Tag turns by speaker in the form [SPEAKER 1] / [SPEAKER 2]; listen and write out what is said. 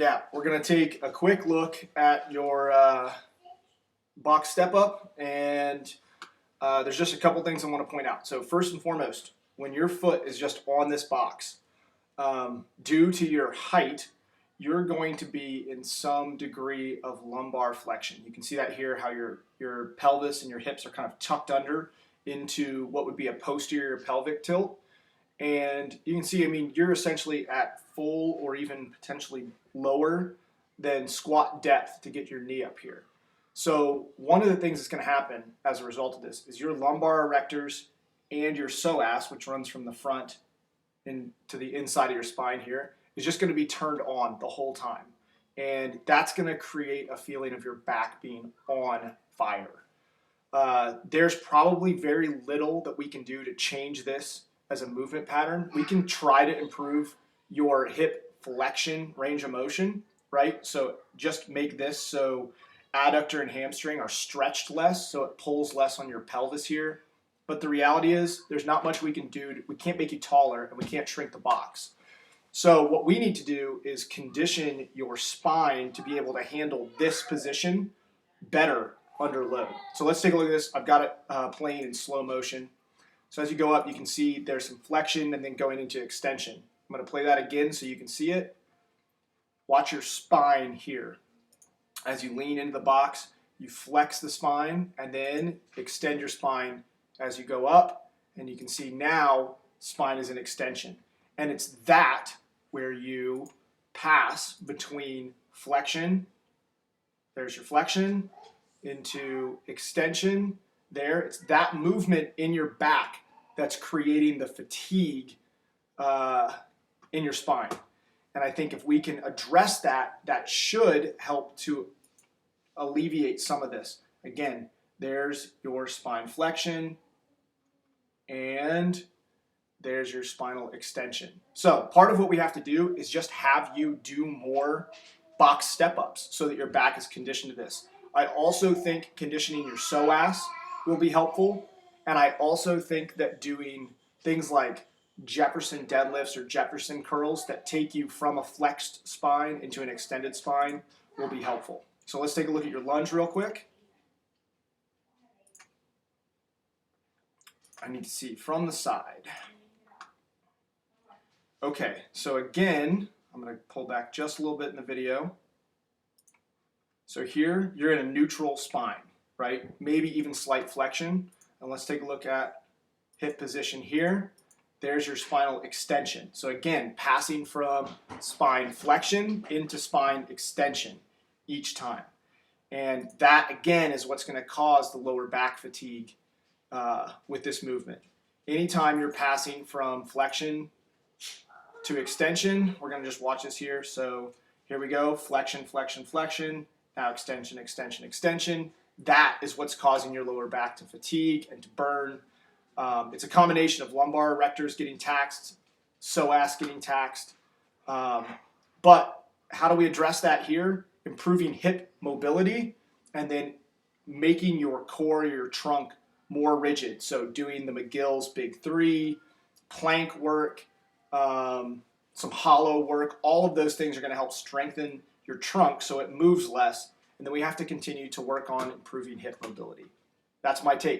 [SPEAKER 1] gap. We're going to take a quick look at your box step up, and there's just a couple things I want to point out. So first and foremost, when your foot is just on this box, due to your height, you're going to be in some degree of lumbar flexion. You can see that here, how your pelvis and your hips are kind of tucked under into what would be a posterior pelvic tilt. And you can see, I mean, you're essentially at full or even potentially lower than squat depth to get your knee up here. So one of the things that's going to happen as a result of this is your lumbar erectors and your psoas, which runs from the front into the inside of your spine here, is just going to be turned on the whole time. And that's going to create a feeling of your back being on fire. There's probably very little that we can do to change this as a movement pattern. We can try to improve your hip flexion range of motion, right? So just make this so adductor and hamstring are stretched less, so it pulls less on your pelvis here. But the reality is there's not much we can do. We can't make you taller, and we can't shrink the box. So what we need to do is condition your spine to be able to handle this position better under load. So let's take a look at this. I've got it playing in slow motion. So as you go up, you can see there's some flexion and then going into extension. I'm going to play that again so you can see it. Watch your spine here. As you lean into the box, you flex the spine and then extend your spine as you go up. And you can see now spine is in extension. And it's that where you pass between flexion, there's your flexion, into extension there. It's that movement in your back that's creating the fatigue in your spine. And I think if we can address that, that should help to alleviate some of this. Again, there's your spine flexion, and there's your spinal extension. So part of what we have to do is just have you do more box step-ups so that your back is conditioned to this. I also think conditioning your psoas will be helpful. And I also think that doing things like Jefferson deadlifts or Jefferson curls that take you from a flexed spine into an extended spine will be helpful. So let's take a look at your lunge real quick. I need to see from the side. Okay, so again, I'm going to pull back just a little bit in the video. So here, you're in a neutral spine, right? Maybe even slight flexion. And let's take a look at hip position here. There's your spinal extension. So again, passing from spine flexion into spine extension each time. And that, again, is what's going to cause the lower back fatigue with this movement. Anytime you're passing from flexion to extension, we're going to just watch this here. So here we go, flexion, flexion, flexion. Now extension, extension, extension. That is what's causing your lower back to fatigue and to burn. It's a combination of lumbar erectors getting taxed, psoas getting taxed. But how do we address that here? Improving hip mobility and then making your core, your trunk more rigid. So doing the McGill's Big Three, plank work, some hollow work, all of those things are going to help strengthen your trunk so it moves less. And then we have to continue to work on improving hip mobility. That's my take.